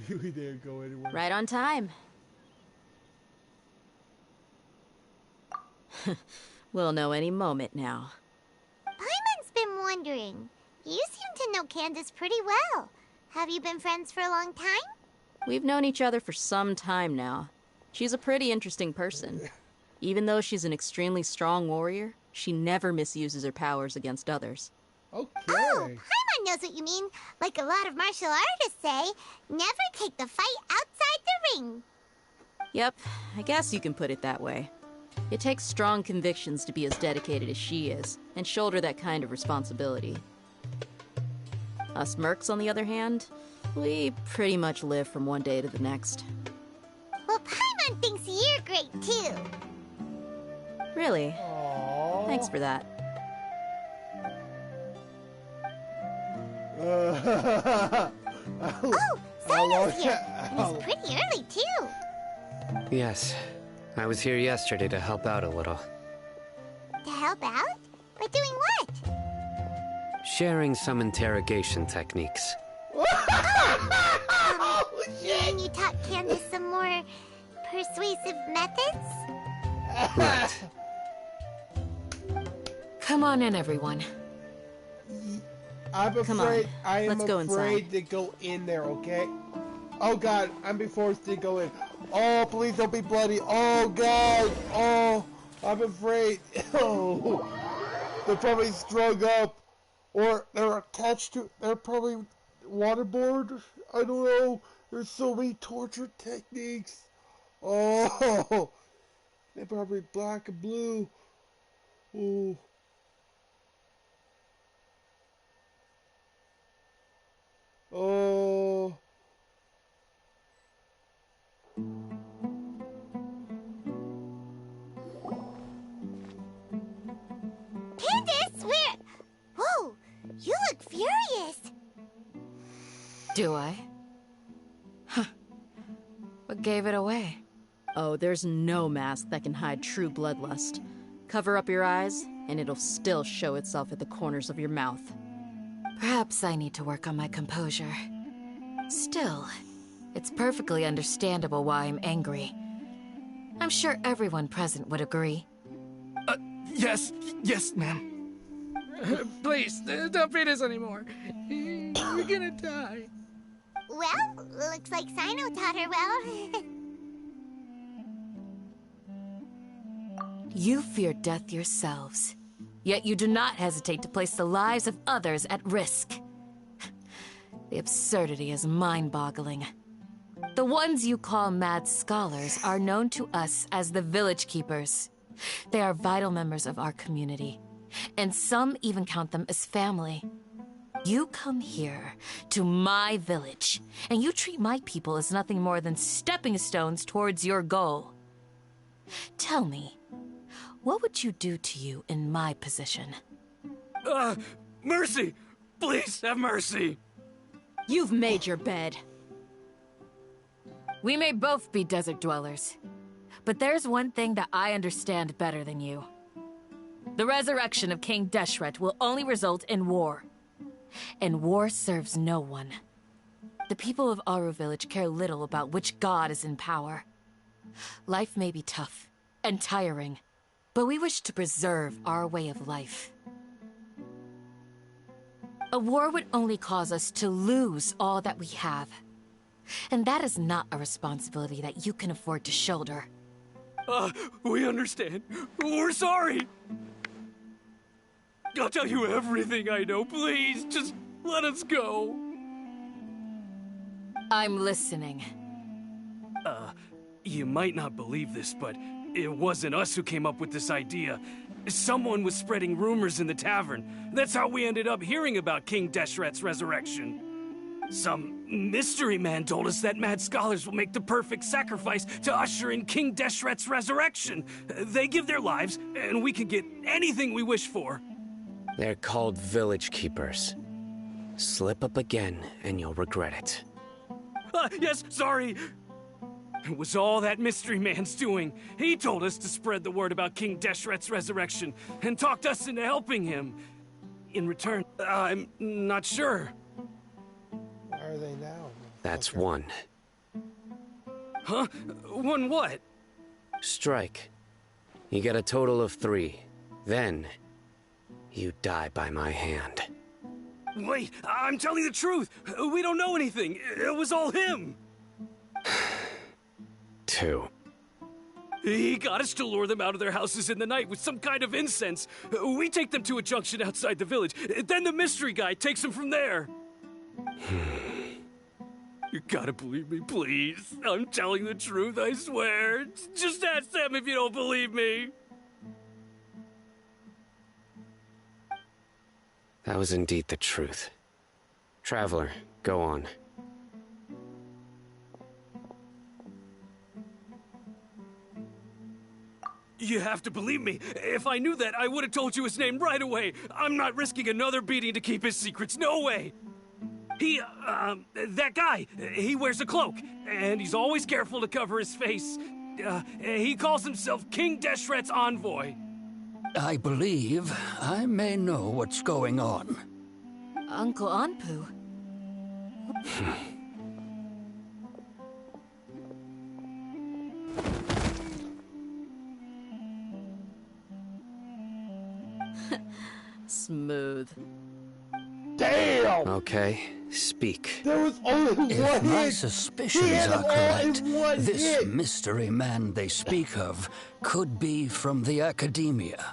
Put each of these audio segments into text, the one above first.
We didn't go anywhere. Right on time. We'll know any moment now. Paimon's been wondering. You seem to know Candace pretty well. Have you been friends for a long time? We've known each other for some time now. She's a pretty interesting person. Even though she's an extremely strong warrior, she never misuses her powers against others. Okay. Oh, Paimon knows what you mean. Like a lot of martial artists say, never take the fight outside the ring. Yep, I guess you can put it that way. It takes strong convictions to be as dedicated as she is, and shoulder that kind of responsibility. Us mercs, on the other hand, we pretty much live from one day to the next. Well, Paimon thinks you're great, too. Really? Aww. Thanks for that. Oh, Cyno's here. And he's pretty early, too. Yes. I was here yesterday to help out a little. To help out? By doing what? Sharing some interrogation techniques. You mean you taught Candace some more persuasive methods? Right. Come on in, everyone. I'm Come on, afraid. I am let's go afraid inside. to go in there. Okay. Oh God, I'm being forced to go in. Oh, please don't be bloody. Oh God. Oh, I'm afraid. Oh, they're probably strung up, or they're attached to. They're probably waterboard. I don't know. There's so many torture techniques. Oh, they're probably black and blue. Oh. Oh. Candace, where? Whoa, you look furious. Do I? Huh. What gave it away? Oh, there's no mask that can hide true bloodlust. Cover up your eyes, and it'll still show itself at the corners of your mouth. Perhaps I need to work on my composure. Still, it's perfectly understandable why I'm angry. I'm sure everyone present would agree. Yes, ma'am. Please, don't beat us anymore. We're gonna die. Well, looks like Cyno taught her well. You fear death yourselves, yet you do not hesitate to place the lives of others at risk. The absurdity is mind-boggling. The ones you call mad scholars are known to us as the Village Keepers. They are vital members of our community, and some even count them as family. You come here, to my village, and you treat my people as nothing more than stepping stones towards your goal. Tell me, what would you do to you in my position? Mercy! Please have mercy! You've made your bed. We may both be desert dwellers, but there's one thing that I understand better than you. The resurrection of King Deshret will only result in war. And war serves no one. The people of Aru Village care little about which god is in power. Life may be tough and tiring, but we wish to preserve our way of life. A war would only cause us to lose all that we have. And that is not a responsibility that you can afford to shoulder. We understand. We're sorry. I'll tell you everything I know. Please, just let us go. I'm listening. You might not believe this, but it wasn't us who came up with this idea. Someone was spreading rumors in the tavern. That's how we ended up hearing about King Deshret's resurrection. Some mystery man told us that mad scholars will make the perfect sacrifice to usher in King Deshret's resurrection. They give their lives, and we can get anything we wish for. They're called Village Keepers. Slip up again, and you'll regret it. Yes, sorry. It was all that mystery man's doing. He told us to spread the word about King Deshret's resurrection, and talked us into helping him. In return, I'm not sure. Where are they now? That's Okay. one. Huh? Won what? Strike. You get a total of 3. Then, you die by my hand. Wait, I'm telling the truth. We don't know anything. It was all him. 2. He got us to lure them out of their houses in the night with some kind of incense. We take them to a junction outside the village. Then the mystery guy takes them from there. You gotta believe me, please. I'm telling the truth, I swear. Just ask them if you don't believe me. That was indeed the truth. Traveler, go on. You have to believe me. If I knew that, I would have told you his name right away. I'm not risking another beating to keep his secrets. No way. That guy, he wears a cloak, and he's always careful to cover his face. He calls himself King Deshret's envoy. I believe I may know what's going on. Uncle Anpu. Smooth. Damn! Okay, speak. There was only If one my hit! suspicions He had are them all in correct, one this hit. mystery man they speak of could be from the Academia.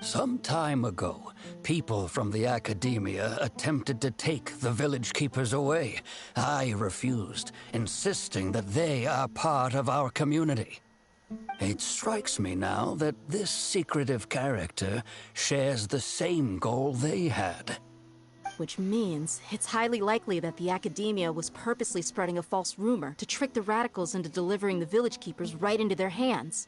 Some time ago, people from the Academia attempted to take the village keepers away. I refused, insisting that they are part of our community. It strikes me now that this secretive character shares the same goal they had. Which means it's highly likely that the Academia was purposely spreading a false rumor to trick the radicals into delivering the village keepers right into their hands.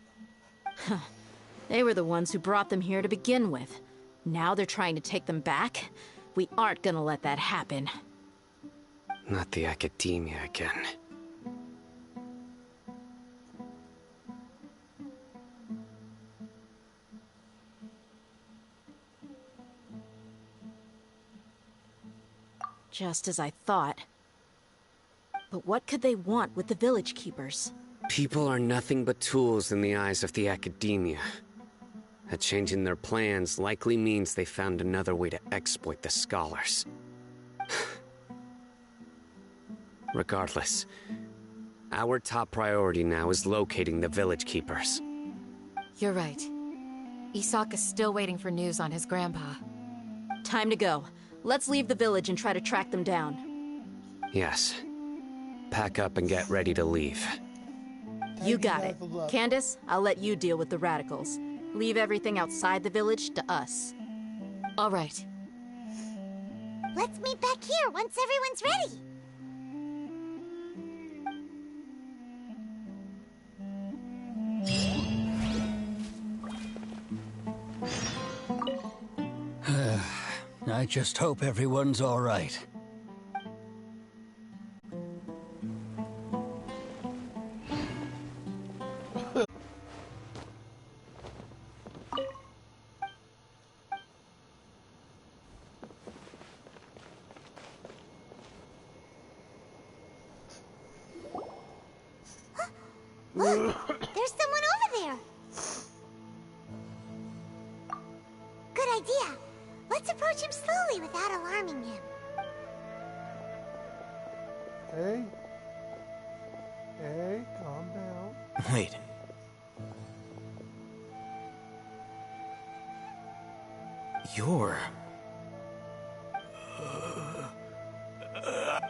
They were the ones who brought them here to begin with. Now they're trying to take them back? We aren't gonna let that happen. Not the Academia again. Just as I thought. But what could they want with the village keepers? People are nothing but tools in the eyes of the Academia. A change in their plans likely means they found another way to exploit the scholars. Regardless, our top priority now is locating the village keepers. You're right. Isaka's still waiting for news on his grandpa. Time to go. Let's leave the village and try to track them down. Yes. Pack up and get ready to leave. You got it. Candace, I'll let you deal with the radicals. Leave everything outside the village to us. All right. Let's meet back here once everyone's ready. I just hope everyone's all right. Look, there's someone over there. Good idea. Let's approach him slowly without alarming him. Hey. Hey, calm down. Wait. You're...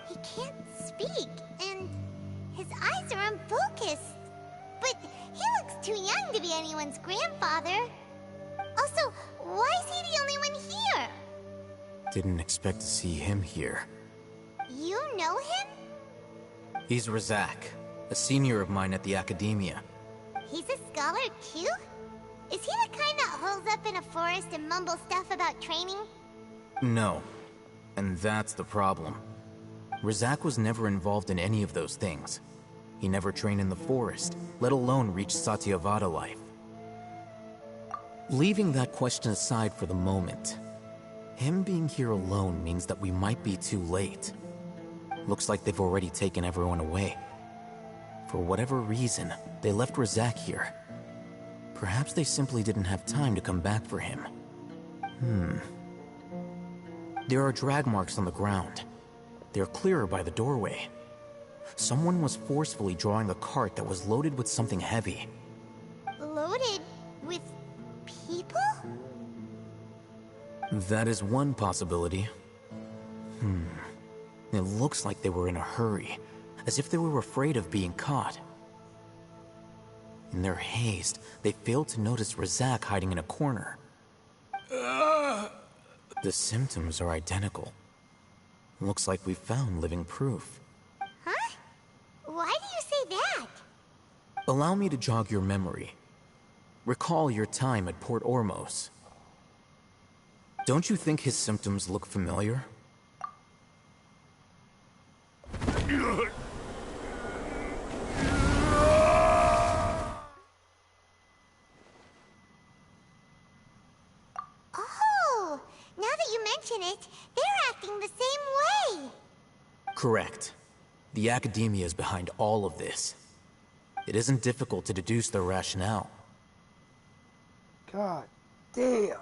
He can't speak, and his eyes are unfocused. But he looks too young to be anyone's grandfather. Also, why is he the only one here? Didn't expect to see him here. You know him? He's Razak, a senior of mine at the Academia. He's a scholar too? Is he the kind that holes up in a forest and mumbles stuff about training? No. And that's the problem. Razak was never involved in any of those things. He never trained in the forest, let alone reach Satyavada life. Leaving that question aside for the moment, him being here alone means that we might be too late. Looks like they've already taken everyone away. For whatever reason, they left Razak here. Perhaps they simply didn't have time to come back for him. There are drag marks on the ground. They're clearer by the doorway. Someone was forcefully drawing a cart that was loaded with something heavy. Loaded with people? That is one possibility. It looks like they were in a hurry, as if they were afraid of being caught. In their haste, they failed to notice Razak hiding in a corner. The symptoms are identical. Looks like we found living proof. Huh? Why do you say that? Allow me to jog your memory. Recall your time at Port Ormos. Don't you think his symptoms look familiar? Oh, now that you mention it, they're acting the same way. Correct. The Academia is behind all of this. It isn't difficult to deduce their rationale. God damn.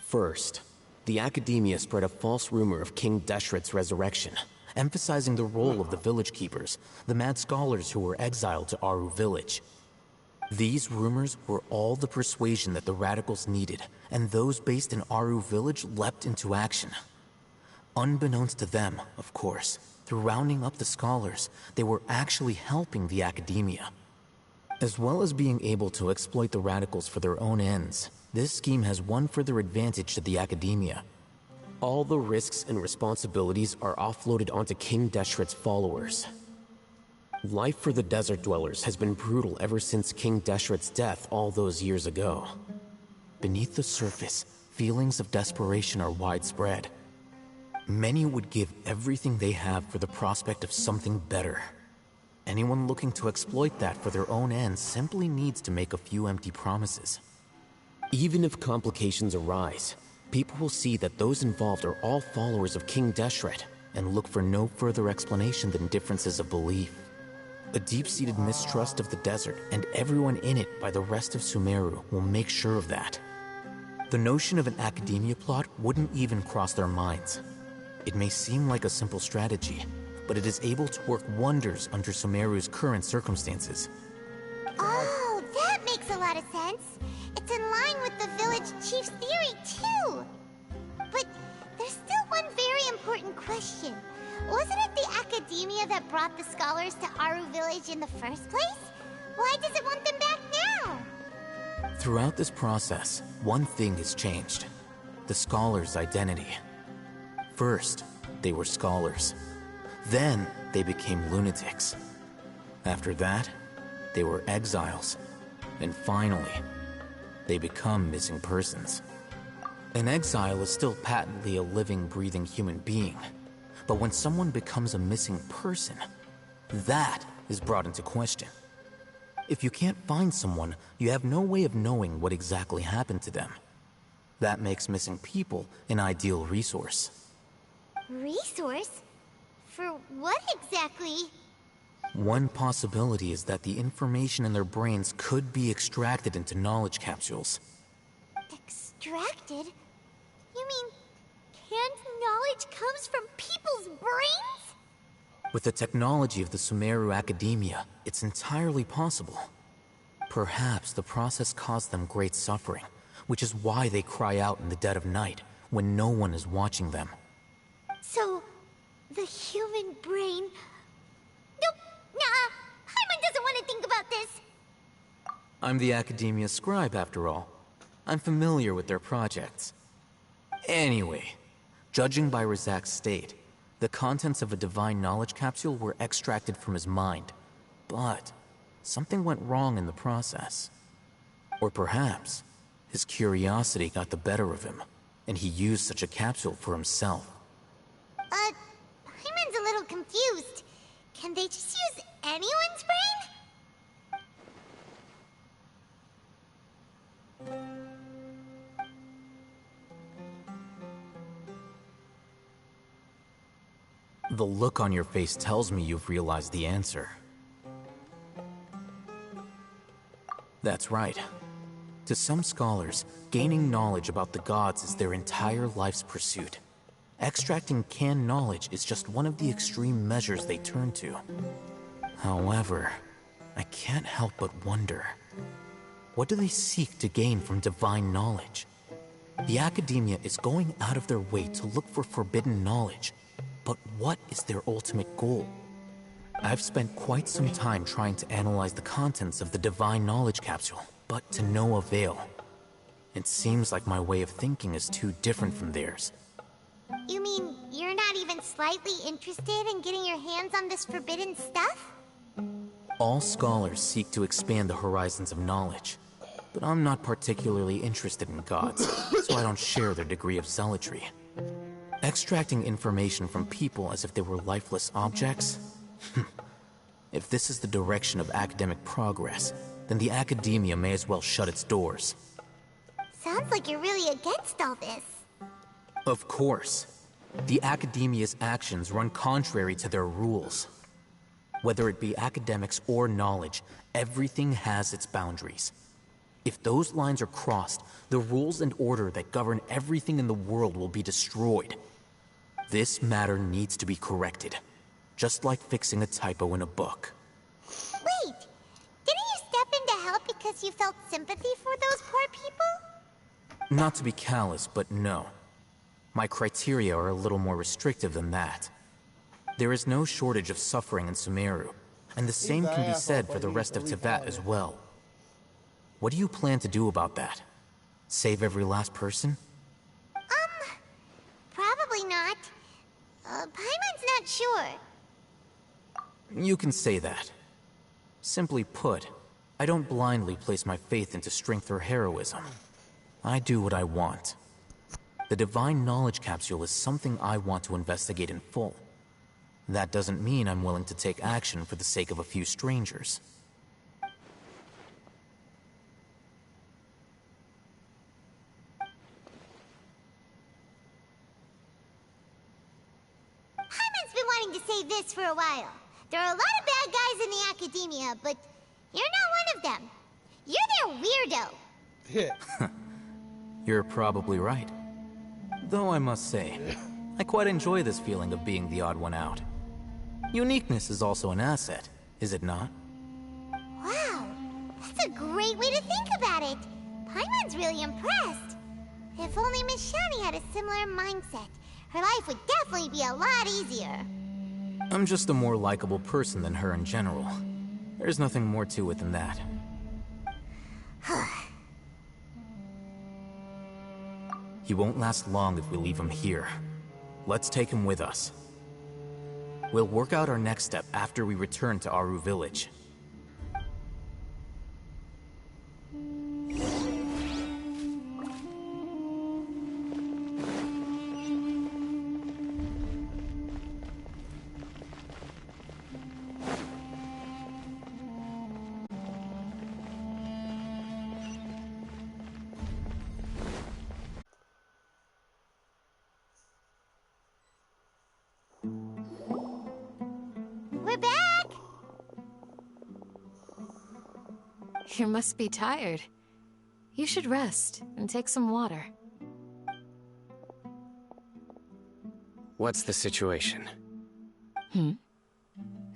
First, the Academia spread a false rumor of King Deshret's resurrection, Emphasizing the role of the village keepers, the mad scholars who were exiled to Aru village. These rumors were all the persuasion that the radicals needed, and those based in Aru village leapt into action. Unbeknownst to them, of course, through rounding up the scholars, they were actually helping the Academia. As well as being able to exploit the radicals for their own ends, this scheme has one further advantage to the Academia. all the risks and responsibilities are offloaded onto King Deshret's followers. Life for the desert dwellers has been brutal ever since King Deshret's death all those years ago. Beneath the surface, feelings of desperation are widespread. Many would give everything they have for the prospect of something better. Anyone looking to exploit that for their own ends simply needs to make a few empty promises. Even if complications arise, people will see that those involved are all followers of King Deshret and look for no further explanation than differences of belief. A deep-seated mistrust of the desert and everyone in it by the rest of Sumeru will make sure of that. The notion of an academia plot wouldn't even cross their minds. It may seem like a simple strategy, but it is able to work wonders under Sumeru's current circumstances. Oh, that makes a lot of sense. It's in line with the village chief's theory, too. But there's still one very important question. Wasn't it the academia that brought the scholars to Aru village in the first place? Why does it want them back now? Throughout this process, one thing has changed. The scholars' identity. First, they were scholars. Then, they became lunatics. After that, they were exiles. And finally, they become missing persons. An exile is still patently a living, breathing human being. But when someone becomes a missing person, that is brought into question. If you can't find someone, you have no way of knowing what exactly happened to them. That makes missing people an ideal resource. Resource? For what exactly? One possibility is that the information in their brains could be extracted into knowledge capsules. Extracted? You mean canned knowledge comes from people's brains? With the technology of the Sumeru Academia, it's entirely possible. Perhaps the process caused them great suffering, which is why they cry out in the dead of night, when no one is watching them. So, the human brain... Nope, nah, Paimon doesn't want to think about this. I'm the Academia scribe, after all. I'm familiar with their projects. Anyway, judging by Razak's state, the contents of a divine knowledge capsule were extracted from his mind. But something went wrong in the process. Or perhaps his curiosity got the better of him, and he used such a capsule for himself. Paimon's a little confused. Can they just use anyone's brain? The look on your face tells me you've realized the answer. That's right. To some scholars, gaining knowledge about the gods is their entire life's pursuit. Extracting canned knowledge is just one of the extreme measures they turn to. However, I can't help but wonder, what do they seek to gain from divine knowledge? The academia is going out of their way to look for forbidden knowledge, but what is their ultimate goal? I've spent quite some time trying to analyze the contents of the divine knowledge capsule, but to no avail. It seems like my way of thinking is too different from theirs. You mean you're not even slightly interested in getting your hands on this forbidden stuff? All scholars seek to expand the horizons of knowledge, but I'm not particularly interested in gods, so I don't share their degree of zealotry. Extracting information from people as if they were lifeless objects? If this is the direction of academic progress, then the academia may as well shut its doors. Sounds like you're really against all this. Of course. The academia's actions run contrary to their rules. Whether it be academics or knowledge, everything has its boundaries. If those lines are crossed, the rules and order that govern everything in the world will be destroyed. This matter needs to be corrected, just like fixing a typo in a book. Wait! Didn't you step in to help because you felt sympathy for those poor people? Not to be callous, but no. My criteria are a little more restrictive than that. There is no shortage of suffering in Sumeru, and the same can be said for the rest of Tibet as well. What do you plan to do about that? Save every last person? Probably not. Paimon's not sure. You can say that. Simply put, I don't blindly place my faith into strength or heroism. I do what I want. The Divine Knowledge Capsule is something I want to investigate in full. That doesn't mean I'm willing to take action for the sake of a few strangers. Paimon's been wanting to say this for a while. There are a lot of bad guys in the academia, but you're not one of them. You're their weirdo. Yeah. You're probably right. Though I must say, I quite enjoy this feeling of being the odd one out. Uniqueness is also an asset, is it not? Wow, that's a great way to think about it. Paimon's really impressed. If only Miss Shani had a similar mindset, her life would definitely be a lot easier. I'm just a more likable person than her in general. There's nothing more to it than that. He won't last long if we leave him here. Let's take him with us. We'll work out our next step after we return to Aru Village. We're back! You must be tired. You should rest and take some water. What's the situation?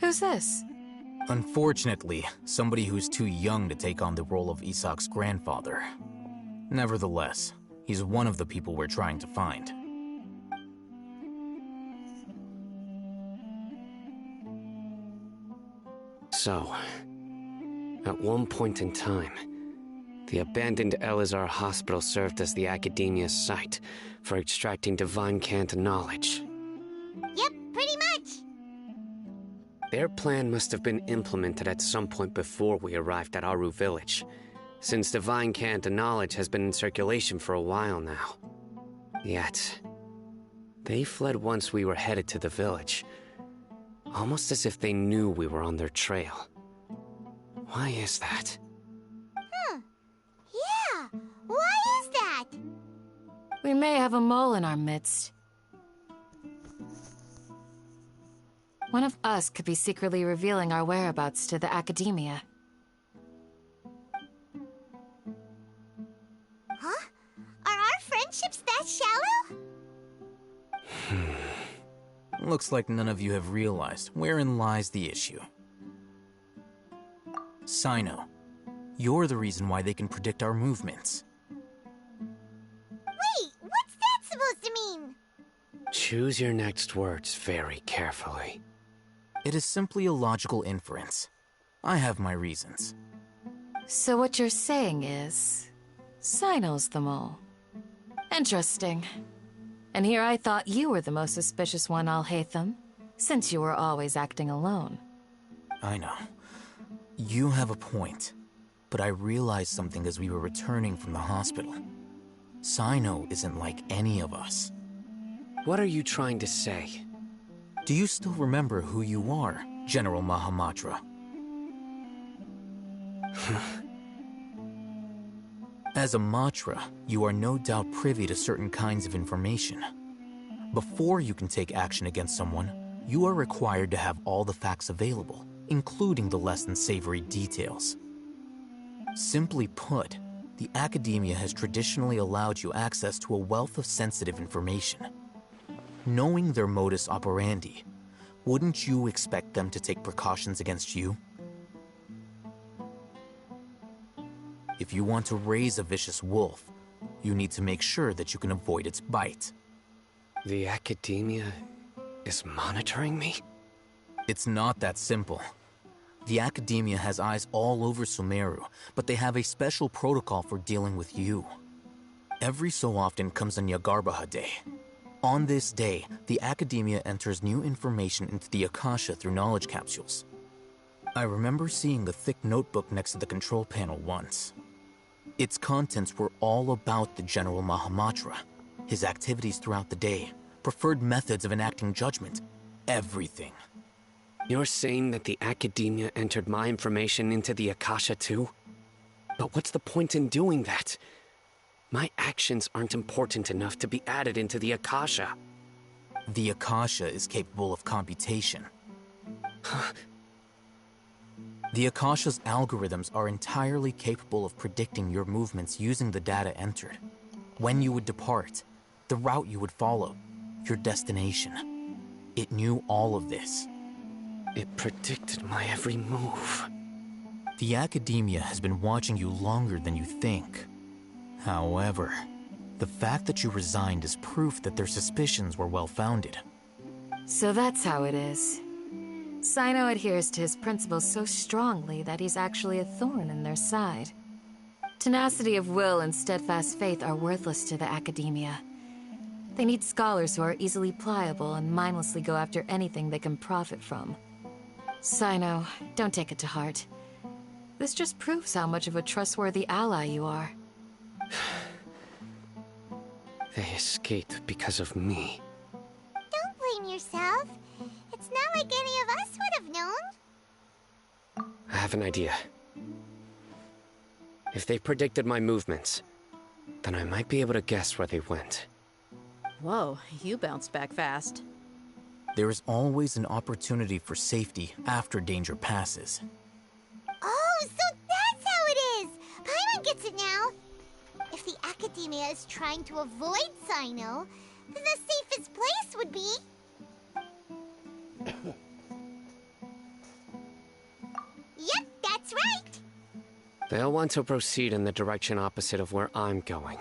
Who's this? Unfortunately, somebody who's too young to take on the role of Isak's grandfather. Nevertheless, he's one of the people we're trying to find. So, at one point in time, the abandoned Elazar Hospital served as the Academia's site for extracting divine cant knowledge. Yep, pretty much. Their plan must have been implemented at some point before we arrived at Aru Village, since divine cant knowledge has been in circulation for a while now. Yet, they fled once we were headed to the village, almost as if they knew we were on their trail. Why is that? Yeah, why is that? We may have a mole in our midst. One of us could be secretly revealing our whereabouts to the Academia. Huh? Are our friendships that shallow? Looks like none of you have realized wherein lies the issue. Cyno, you're the reason why they can predict our movements. Wait, what's that supposed to mean? Choose your next words very carefully. It is simply a logical inference. I have my reasons. So what you're saying is... Cyno's the mole. Interesting. And here I thought you were the most suspicious one, Alhaitham, since you were always acting alone. I know. You have a point. But I realized something as we were returning from the hospital. Cyno isn't like any of us. What are you trying to say? Do you still remember who you are, General Mahamatra? As a Matra, you are no doubt privy to certain kinds of information. Before you can take action against someone, you are required to have all the facts available, including the less than savory details. Simply put, the Academia has traditionally allowed you access to a wealth of sensitive information. Knowing their modus operandi, wouldn't you expect them to take precautions against you? If you want to raise a vicious wolf, you need to make sure that you can avoid its bite. The Academia is monitoring me? It's not that simple. The Academia has eyes all over Sumeru, but they have a special protocol for dealing with you. Every so often comes a Nyagarbaha Day. On this day, the Academia enters new information into the Akasha through knowledge capsules. I remember seeing a thick notebook next to the control panel once. Its contents were all about the General Mahamatra, his activities throughout the day, preferred methods of enacting judgment, everything. You're saying that the Academia entered my information into the Akasha too? But what's the point in doing that? My actions aren't important enough to be added into the Akasha. The Akasha is capable of computation. The Akasha's algorithms are entirely capable of predicting your movements using the data entered. When you would depart, the route you would follow, your destination. It knew all of this. It predicted my every move. The Academia has been watching you longer than you think. However, the fact that you resigned is proof that their suspicions were well-founded. So that's how it is. Cyno adheres to his principles so strongly that he's actually a thorn in their side. Tenacity of will and steadfast faith are worthless to the Academia. They need scholars who are easily pliable and mindlessly go after anything they can profit from. Cyno, don't take it to heart. This just proves how much of a trustworthy ally you are. They escaped because of me. Don't blame yourself. It's not like any of us would have known. I have an idea. If they predicted my movements, then I might be able to guess where they went. Whoa, you bounced back fast. There is always an opportunity for safety after danger passes. Oh, so that's how it is! Paimon gets it now! If the Academia is trying to avoid Cyno, then the safest place would be... Yep, that's right! They'll want to proceed in the direction opposite of where I'm going.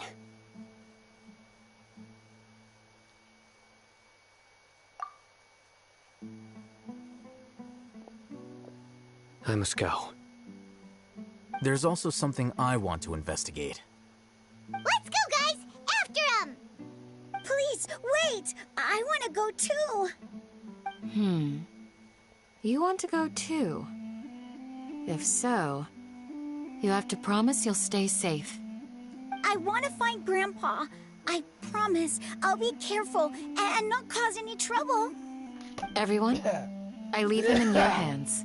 I must go. There's also something I want to investigate. Let's go, guys! After him! Please, wait! I want to go too! You want to go too? If so, you have to promise you'll stay safe. I want to find Grandpa. I promise I'll be careful and not cause any trouble. Everyone, I leave him in your hands.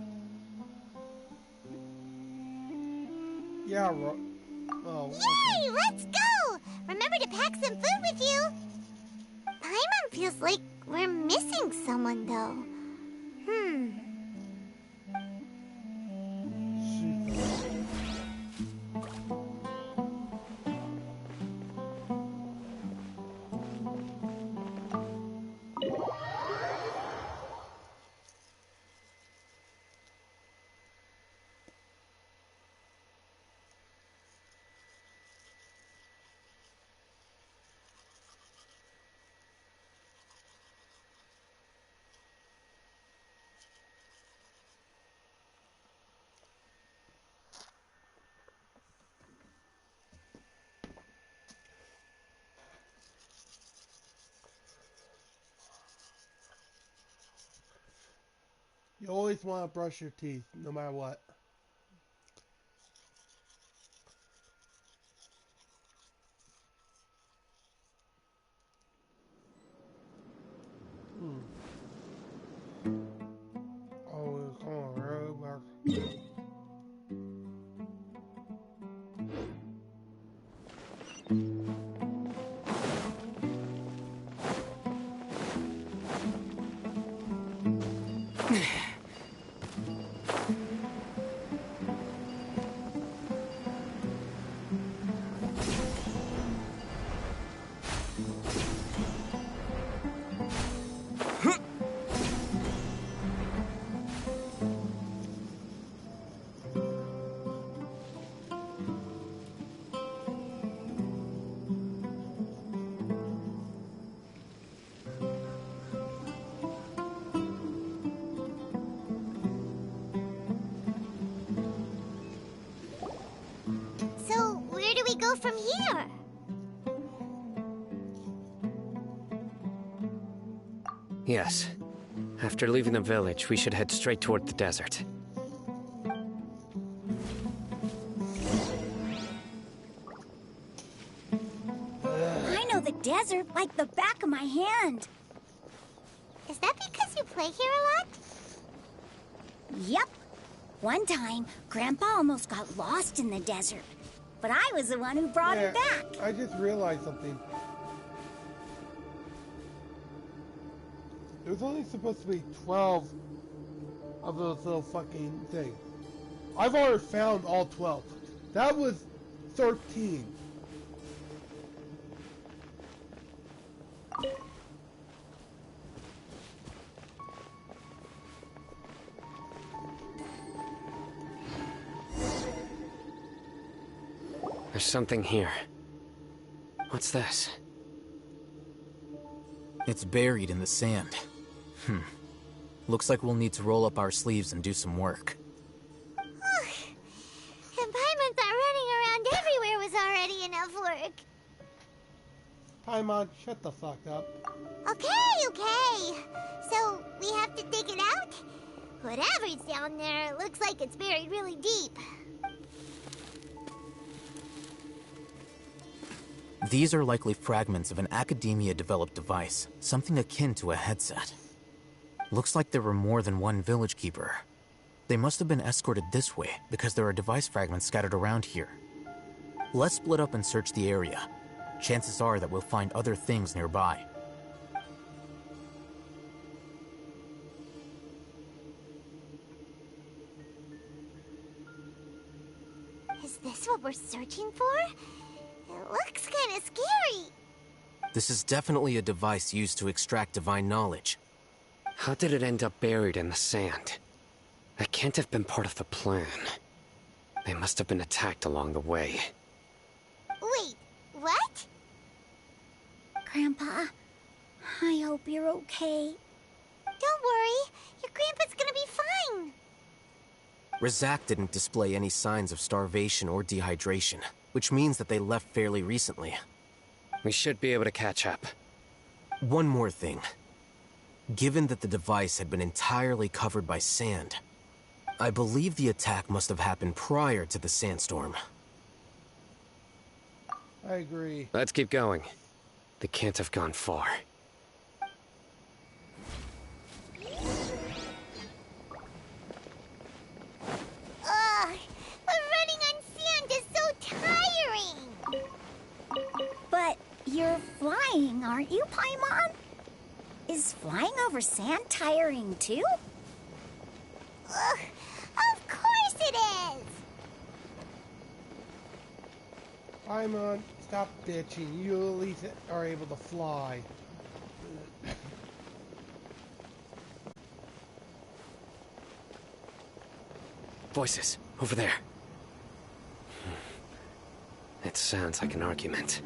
Yeah, oh. Yay! Let's go! Remember to pack some food with you! Paimon feels like we're missing someone, though. You always want to brush your teeth, no matter what. Oh, come on, Robert. So, where do we go from here? Yes. After leaving the village, we should head straight toward the desert. I know the desert like the back of my hand. Is that because you play here a lot? Yep. One time, Grandpa almost got lost in the desert. But I was the one who brought him back. I just realized something. There was only supposed to be 12 of those little fucking things. I've already found all 12. That was 13. There's something here. What's this? It's buried in the sand. Looks like we'll need to roll up our sleeves and do some work. And Paimon thought running around everywhere was already enough work. Paimon, shut the fuck up. Okay. So, we have to dig it out? Whatever's down there, it looks like it's buried really deep. These are likely fragments of an Academia-developed device, something akin to a headset. Looks like there were more than one village keeper. They must have been escorted this way because there are device fragments scattered around here. Let's split up and search the area. Chances are that we'll find other things nearby. Is this what we're searching for? It looks kind of scary. This is definitely a device used to extract divine knowledge. How did it end up buried in the sand? That can't have been part of the plan. They must have been attacked along the way. Wait, what? Grandpa, I hope you're okay. Don't worry, your grandpa's gonna be fine. Razak didn't display any signs of starvation or dehydration, which means that they left fairly recently. We should be able to catch up. One more thing. Given that the device had been entirely covered by sand, I believe the attack must have happened prior to the sandstorm. I agree. Let's keep going. They can't have gone far. Ugh, but running on sand is so tiring. But you're flying, aren't you, Paimon? Is flying over sand tiring too? Ugh, of course it is! Paimon, stop bitching. You at least are able to fly. Voices, over there. It sounds like an argument.